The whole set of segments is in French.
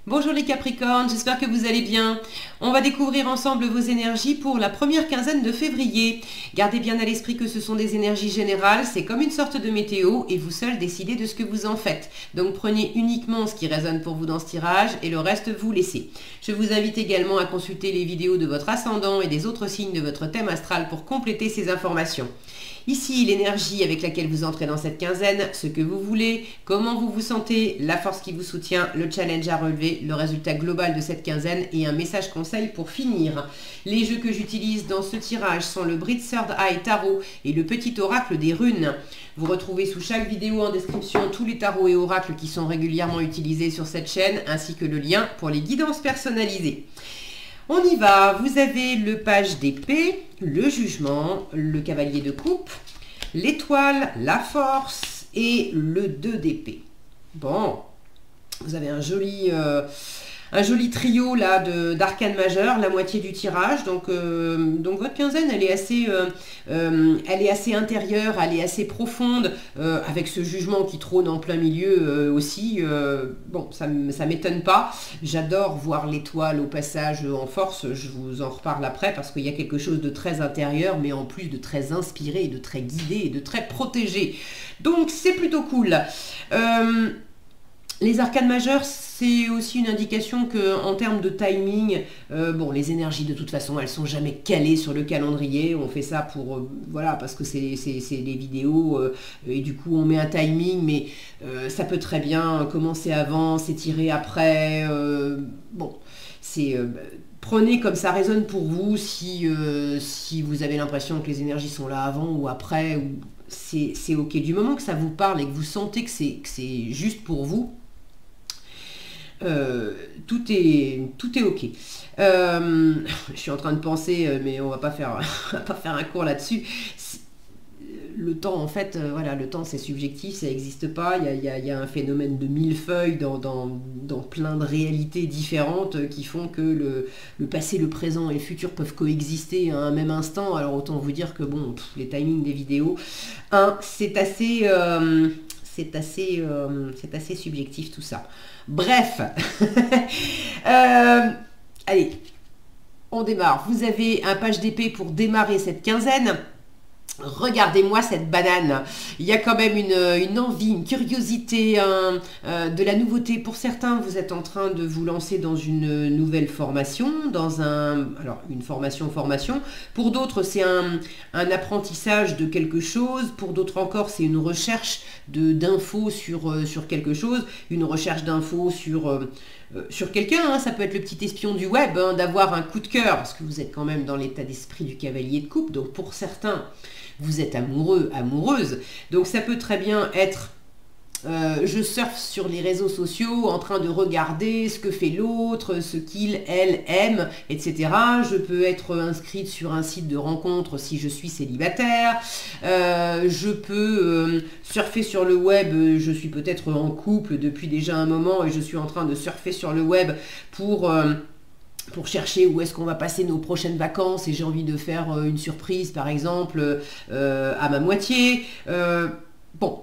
Bonjour les Capricornes, j'espère que vous allez bien. On va découvrir ensemble vos énergies pour la première quinzaine de février. Gardez bien à l'esprit que ce sont des énergies générales, c'est comme une sorte de météo et vous seuls décidez de ce que vous en faites. Donc prenez uniquement ce qui résonne pour vous dans ce tirage et le reste vous laissez. Je vous invite également à consulter les vidéos de votre ascendant et des autres signes de votre thème astral pour compléter ces informations. Ici, l'énergie avec laquelle vous entrez dans cette quinzaine, ce que vous voulez, comment vous vous sentez, la force qui vous soutient, le challenge à relever, le résultat global de cette quinzaine et un message conseil pour finir. Les jeux que j'utilise dans ce tirage sont le Brit Third Eye Tarot et le petit oracle des runes. Vous retrouvez sous chaque vidéo en description tous les tarots et oracles qui sont régulièrement utilisés sur cette chaîne ainsi que le lien pour les guidances personnalisées. On y va, vous avez le page d'épée, le jugement, le cavalier de coupe, l'étoile, la force et le 2 d'épée. Bon, vous avez un joli trio là d'arcanes majeures, la moitié du tirage. Donc votre quinzaine, elle est assez intérieure, elle est assez profonde, avec ce jugement qui trône en plein milieu aussi. Bon, ça m'étonne pas. J'adore voir l'étoile au passage en force. Je vous en reparle après parce qu'il y a quelque chose de très intérieur, mais en plus de très inspiré, de très guidé et de très protégé. Donc c'est plutôt cool. Les arcanes majeures, c'est aussi une indication que, en termes de timing, bon, les énergies de toute façon, elles sont jamais calées sur le calendrier. On fait ça pour, voilà, parce que c'est des vidéos et du coup on met un timing, mais ça peut très bien commencer avant, s'étirer après. Bon, prenez comme ça résonne pour vous. Si vous avez l'impression que les énergies sont là avant ou après, c'est ok. Du moment que ça vous parle et que vous sentez que c'est juste pour vous. Tout est ok. Je suis en train de penser, mais on va pas faire un cours là-dessus. Le temps, en fait, voilà, le temps c'est subjectif, ça n'existe pas. Il y a un phénomène de millefeuille dans plein de réalités différentes qui font que le passé, le présent et le futur peuvent coexister à un même instant. Alors autant vous dire que bon, les timings des vidéos, c'est assez subjectif tout ça. Bref, allez, on démarre. Vous avez un page d'épée pour démarrer cette quinzaine. Regardez-moi cette banane. Il y a quand même une envie, une curiosité, de la nouveauté. Pour certains, vous êtes en train de vous lancer dans une nouvelle formation, alors une formation. Pour d'autres, c'est un apprentissage de quelque chose. Pour d'autres encore, c'est une recherche d'infos sur quelque chose, une recherche d'infos sur quelqu'un, hein. Ça peut être le petit espion du web, hein, d'avoir un coup de cœur, parce que vous êtes quand même dans l'état d'esprit du cavalier de coupe, donc pour certains, vous êtes amoureux, amoureuse, donc ça peut très bien être je surfe sur les réseaux sociaux en train de regarder ce que fait l'autre, ce qu'il, elle aime, etc. Je peux être inscrite sur un site de rencontre si je suis célibataire. Je peux surfer sur le web. Je suis peut-être en couple depuis déjà un moment et je suis en train de surfer sur le web pour chercher où est-ce qu'on va passer nos prochaines vacances et j'ai envie de faire une surprise, par exemple, à ma moitié. Bon...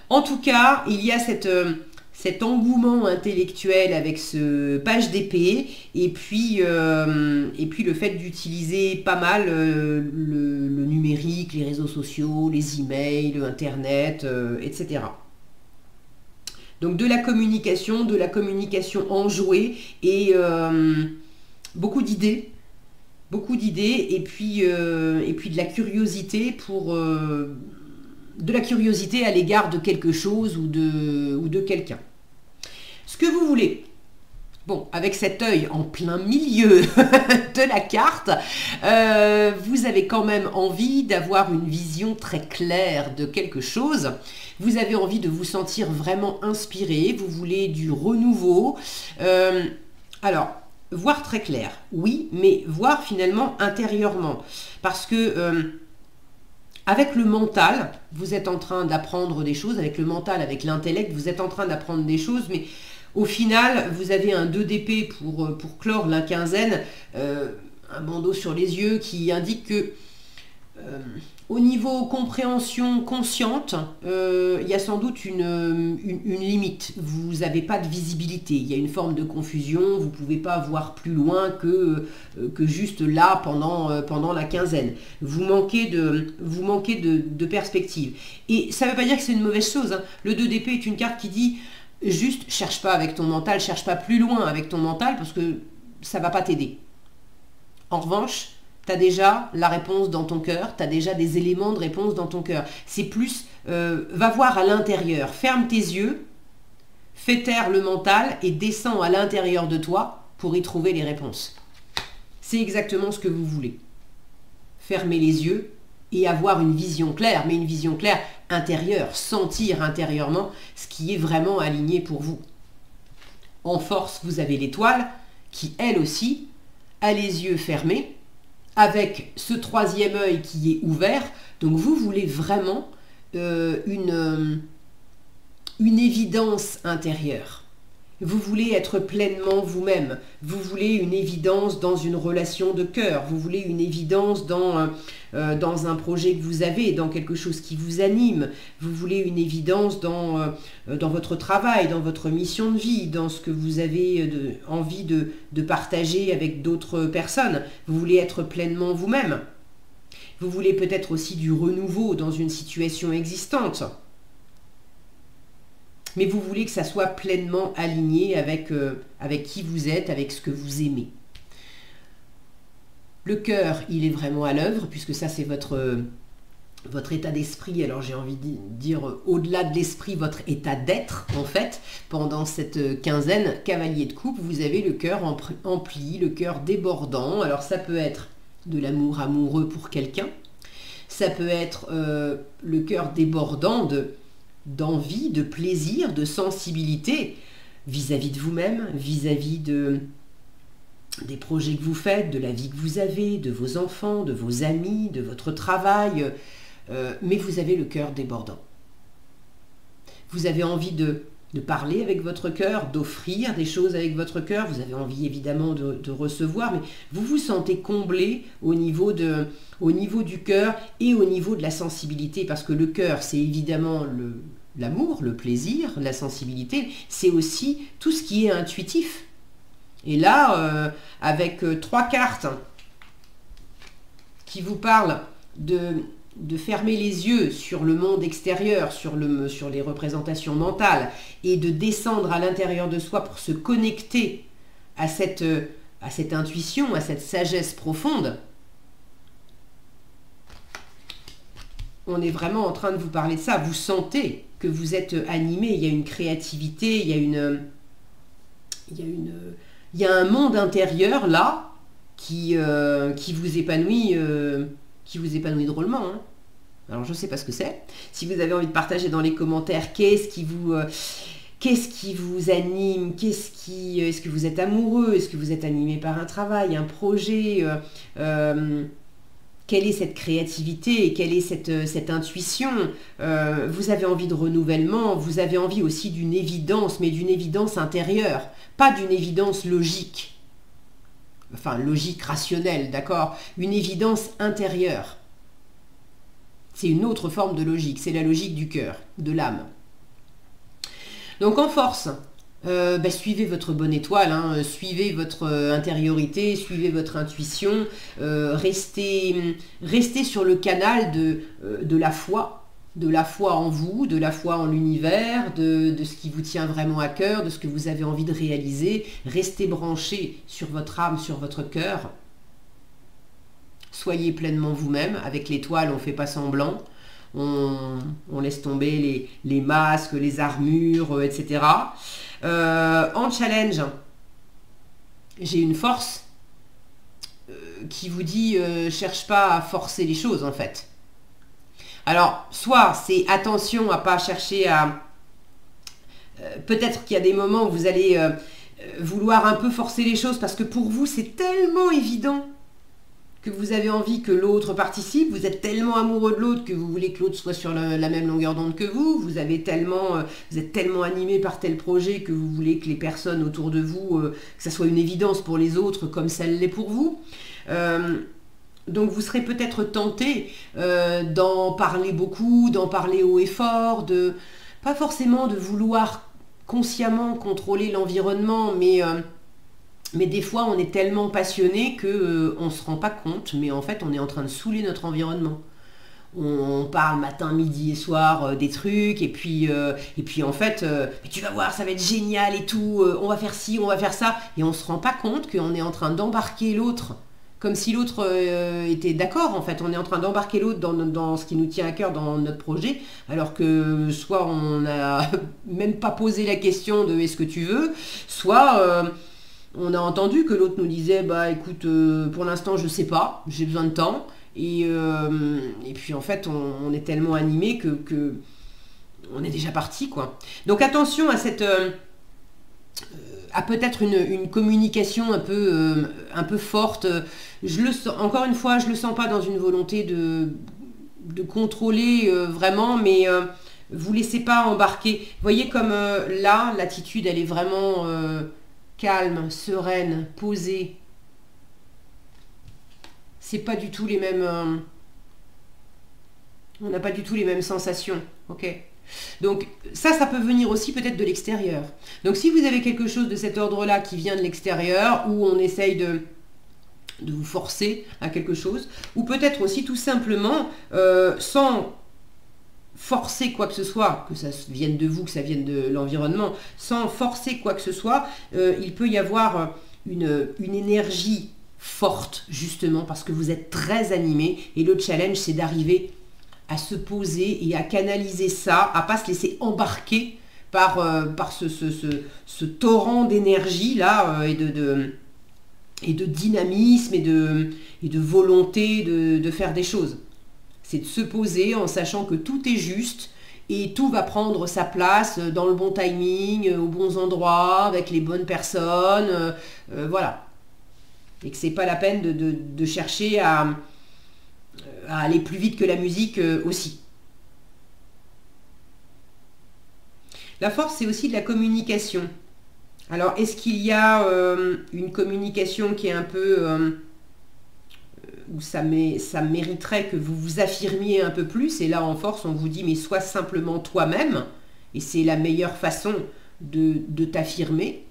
En tout cas, il y a cet engouement intellectuel avec ce page d'épée et puis le fait d'utiliser pas mal le numérique, les réseaux sociaux, les emails, le internet, etc. Donc de la communication enjouée et beaucoup d'idées et puis de la curiosité de la curiosité à l'égard de quelque chose ou de quelqu'un. Ce que vous voulez. Bon, avec cet œil en plein milieu de la carte, vous avez quand même envie d'avoir une vision très claire de quelque chose. Vous avez envie de vous sentir vraiment inspiré. Vous voulez du renouveau. Alors, voir très clair, oui, mais voir finalement intérieurement. Parce que... avec le mental, vous êtes en train d'apprendre des choses, avec le mental, avec l'intellect, vous êtes en train d'apprendre des choses, mais au final, vous avez un 2 d'épée pour clore la quinzaine, un bandeau sur les yeux qui indique que Au niveau compréhension consciente, il y a sans doute une limite. Vous n'avez pas de visibilité. Il y a une forme de confusion. Vous ne pouvez pas voir plus loin que juste là pendant la quinzaine. Vous manquez de perspective. Et ça ne veut pas dire que c'est une mauvaise chose, hein. Le 2 d'épée est une carte qui dit juste cherche pas avec ton mental, cherche pas plus loin avec ton mental parce que ça ne va pas t'aider. En revanche, tu as déjà la réponse dans ton cœur, tu as déjà des éléments de réponse dans ton cœur. C'est plus, va voir à l'intérieur, ferme tes yeux, fais taire le mental et descends à l'intérieur de toi pour y trouver les réponses. C'est exactement ce que vous voulez. Fermer les yeux et avoir une vision claire, mais une vision claire intérieure, sentir intérieurement ce qui est vraiment aligné pour vous. En force, vous avez l'étoile qui, elle aussi, a les yeux fermés, avec ce troisième œil qui est ouvert. Donc vous voulez vraiment une évidence intérieure. Vous voulez être pleinement vous-même. Vous voulez une évidence dans une relation de cœur. Vous voulez une évidence dans un projet que vous avez, dans quelque chose qui vous anime. Vous voulez une évidence dans votre travail, dans votre mission de vie, dans ce que vous avez envie de partager avec d'autres personnes. Vous voulez être pleinement vous-même. Vous voulez peut-être aussi du renouveau dans une situation existante. Mais vous voulez que ça soit pleinement aligné avec qui vous êtes, avec ce que vous aimez. Le cœur, il est vraiment à l'œuvre, puisque ça c'est votre état d'esprit. Alors j'ai envie de dire, au-delà de l'esprit, votre état d'être, en fait. Pendant cette quinzaine, cavalier de coupe, vous avez le cœur empli, le cœur débordant. Alors ça peut être de l'amour amoureux pour quelqu'un. Ça peut être le cœur débordant d'envie, de plaisir, de sensibilité vis-à-vis de vous-même, vis-à-vis des projets que vous faites, de la vie que vous avez, de vos enfants, de vos amis, de votre travail, mais vous avez le cœur débordant. Vous avez envie de parler avec votre cœur, d'offrir des choses avec votre cœur, vous avez envie évidemment de recevoir, mais vous vous sentez comblé au niveau du cœur et au niveau de la sensibilité, parce que le cœur, c'est évidemment l'amour, le plaisir, la sensibilité, c'est aussi tout ce qui est intuitif. Et là, avec 3 cartes qui vous parlent de fermer les yeux sur le monde extérieur, sur les représentations mentales, et de descendre à l'intérieur de soi pour se connecter à cette intuition, à cette sagesse profonde, on est vraiment en train de vous parler de ça. Vous sentez que vous êtes animé, il y a une créativité, il y a un monde intérieur là qui vous épanouit drôlement, hein. Alors je ne sais pas ce que c'est. Si vous avez envie de partager dans les commentaires, qu'est-ce qui vous anime, est-ce que vous êtes amoureux, est-ce que vous êtes animé par un travail, un projet, quelle est cette créativité, quelle est cette intuition, vous avez envie de renouvellement, vous avez envie aussi d'une évidence, mais d'une évidence intérieure, pas d'une évidence logique, enfin logique rationnelle, d'accord, une évidence intérieure. C'est une autre forme de logique, c'est la logique du cœur, de l'âme. Donc en force, suivez votre bonne étoile, hein, suivez votre intériorité, suivez votre intuition, restez sur le canal de la foi en vous, de la foi en l'univers, de ce qui vous tient vraiment à cœur, de ce que vous avez envie de réaliser. Restez branchés sur votre âme, sur votre cœur. Soyez pleinement vous-même. Avec l'étoile, on ne fait pas semblant. On laisse tomber les masques, les armures, etc. En challenge, j'ai une force qui vous dit cherche pas à forcer les choses en fait. Alors, soit c'est attention à pas chercher à... peut-être qu'il y a des moments où vous allez vouloir un peu forcer les choses parce que pour vous c'est tellement évident que vous avez envie que l'autre participe, vous êtes tellement amoureux de l'autre que vous voulez que l'autre soit sur la même longueur d'onde que vous êtes tellement animé par tel projet que vous voulez que les personnes autour de vous, que ça soit une évidence pour les autres comme ça l'est pour vous. Donc vous serez peut-être tenté d'en parler beaucoup, d'en parler haut et fort, pas forcément de vouloir consciemment contrôler l'environnement, mais des fois on est tellement passionné que on ne se rend pas compte, mais en fait on est en train de saouler notre environnement. On parle matin, midi et soir des trucs, et puis en fait, mais tu vas voir, ça va être génial et tout, on va faire ci, on va faire ça, et on se rend pas compte qu'on est en train d'embarquer l'autre, comme si l'autre était d'accord, en fait, on est en train d'embarquer l'autre dans ce qui nous tient à cœur dans notre projet, alors que soit on n'a même pas posé la question de est-ce que tu veux, soit on a entendu que l'autre nous disait, bah écoute, pour l'instant je sais pas, j'ai besoin de temps. Et puis en fait, on est tellement animé que on est déjà parti, quoi. Donc attention à à peut-être une communication un peu forte. Encore une fois, je le sens pas dans une volonté de contrôler vraiment, mais vous laissez pas embarquer. Vous voyez comme là, l'attitude, elle est vraiment calme, sereine, posée. C'est pas du tout les mêmes. On n'a pas du tout les mêmes sensations. Ok. Donc ça peut venir aussi peut-être de l'extérieur. Donc si vous avez quelque chose de cet ordre-là qui vient de l'extérieur, où on essaye de vous forcer à quelque chose, ou peut-être aussi tout simplement sans forcer quoi que ce soit, que ça vienne de vous, que ça vienne de l'environnement, sans forcer quoi que ce soit, il peut y avoir une énergie forte, justement, parce que vous êtes très animé, et le challenge, c'est d'arriver à se poser et à canaliser ça, à pas se laisser embarquer par ce torrent d'énergie, là, et de dynamisme, et de volonté de faire des choses. C'est de se poser en sachant que tout est juste, et tout va prendre sa place dans le bon timing, aux bons endroits, avec les bonnes personnes, voilà. Et que c'est pas la peine de chercher à aller plus vite que la musique aussi. La force, c'est aussi de la communication. Alors, est-ce qu'il y a une communication qui est un peu... où ça mériterait que vous vous affirmiez un peu plus, et là, en force, on vous dit, mais sois simplement toi-même, et c'est la meilleure façon de t'affirmer.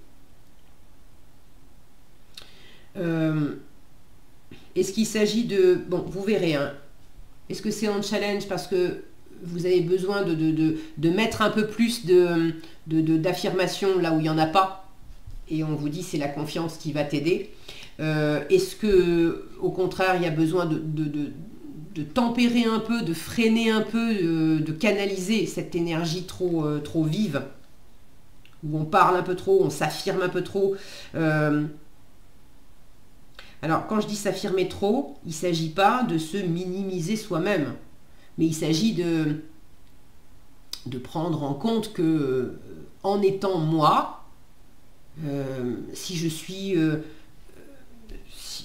Est-ce qu'il s'agit de... Bon, vous verrez, hein. Est-ce que c'est un challenge parce que vous avez besoin de mettre un peu plus d'affirmation là où il n'y en a pas, et on vous dit c'est la confiance qui va t'aider. Est-ce que au contraire il y a besoin de tempérer un peu, de freiner un peu, de canaliser cette énergie trop vive, où on parle un peu trop, on s'affirme un peu trop. Alors, quand je dis s'affirmer trop, il ne s'agit pas de se minimiser soi-même, mais il s'agit de prendre en compte que, en étant moi, si je suis...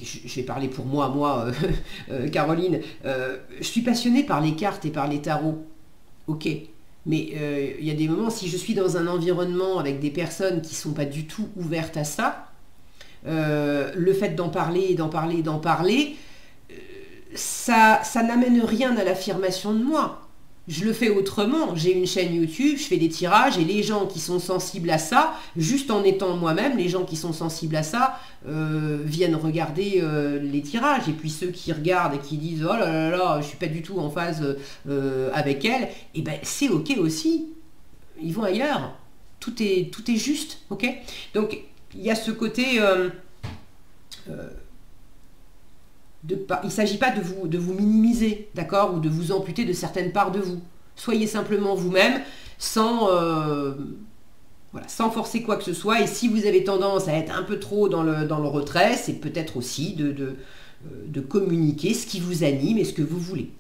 je vais parler pour moi, Caroline, je suis passionnée par les cartes et par les tarots, ok, mais il y a des moments, si je suis dans un environnement avec des personnes qui ne sont pas du tout ouvertes à ça, le fait d'en parler, ça n'amène rien à l'affirmation de moi. Je le fais autrement. J'ai une chaîne YouTube, je fais des tirages, et les gens qui sont sensibles à ça, juste en étant moi-même, les gens qui sont sensibles à ça viennent regarder les tirages. Et puis ceux qui regardent et qui disent oh là là là, je suis pas du tout en phase avec elle, et ben c'est ok aussi. Ils vont ailleurs. Tout est juste, ok. Donc il y a ce côté... il ne s'agit pas de vous minimiser, d'accord, ou de vous amputer de certaines parts de vous. Soyez simplement vous-même, sans forcer quoi que ce soit. Et si vous avez tendance à être un peu trop dans le retrait, c'est peut-être aussi de communiquer ce qui vous anime et ce que vous voulez.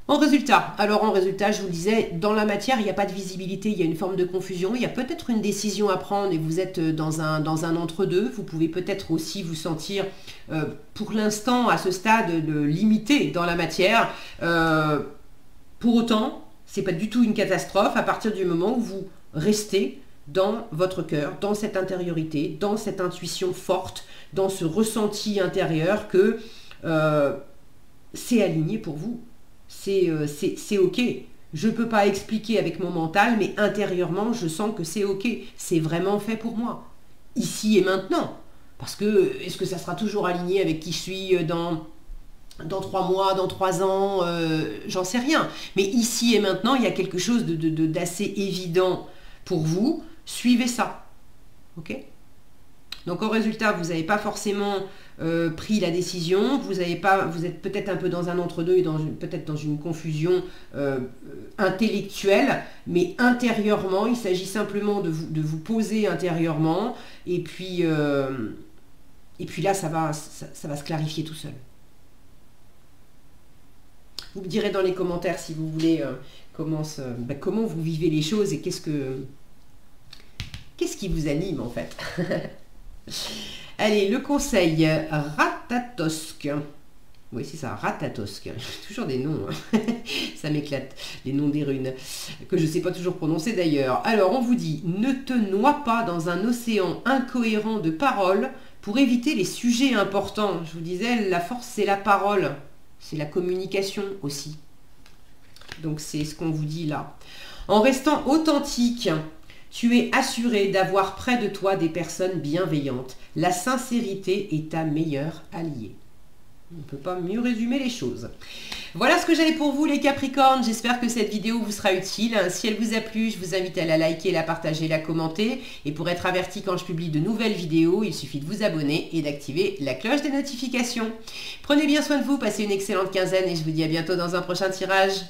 En résultat, je vous le disais, dans la matière, il n'y a pas de visibilité, il y a une forme de confusion, il y a peut-être une décision à prendre et vous êtes dans un entre-deux. Vous pouvez peut-être aussi vous sentir, pour l'instant, à ce stade, limité dans la matière. Pour autant, ce n'est pas du tout une catastrophe à partir du moment où vous restez dans votre cœur, dans cette intériorité, dans cette intuition forte, dans ce ressenti intérieur que c'est aligné pour vous. C'est ok. Je ne peux pas expliquer avec mon mental, mais intérieurement, je sens que c'est ok. C'est vraiment fait pour moi. Ici et maintenant. Parce que, est-ce que ça sera toujours aligné avec qui je suis dans 3 mois, dans 3 ans, j'en sais rien. Mais ici et maintenant, il y a quelque chose d'assez évident pour vous. Suivez ça. Ok ? Donc, au résultat, vous n'avez pas forcément pris la décision. Vous êtes peut-être un peu dans un entre-deux et peut-être dans une confusion intellectuelle. Mais intérieurement, il s'agit simplement de vous poser intérieurement. Et puis là, ça va se clarifier tout seul. Vous me direz dans les commentaires si vous voulez comment vous vivez les choses et qu'est-ce qui vous anime en fait. Allez, le conseil Ratatosk. Oui, c'est ça, Ratatosk. Toujours des noms, hein. Ça m'éclate, les noms des runes, que je ne sais pas toujours prononcer d'ailleurs. Alors, on vous dit, ne te noie pas dans un océan incohérent de paroles pour éviter les sujets importants. Je vous disais, la force, c'est la parole. C'est la communication aussi. Donc c'est ce qu'on vous dit là. En restant authentique, tu es assuré d'avoir près de toi des personnes bienveillantes. La sincérité est ta meilleure alliée. On ne peut pas mieux résumer les choses. Voilà ce que j'avais pour vous les Capricornes. J'espère que cette vidéo vous sera utile. Si elle vous a plu, je vous invite à la liker, la partager, la commenter. Et pour être averti quand je publie de nouvelles vidéos, il suffit de vous abonner et d'activer la cloche des notifications. Prenez bien soin de vous, passez une excellente quinzaine et je vous dis à bientôt dans un prochain tirage.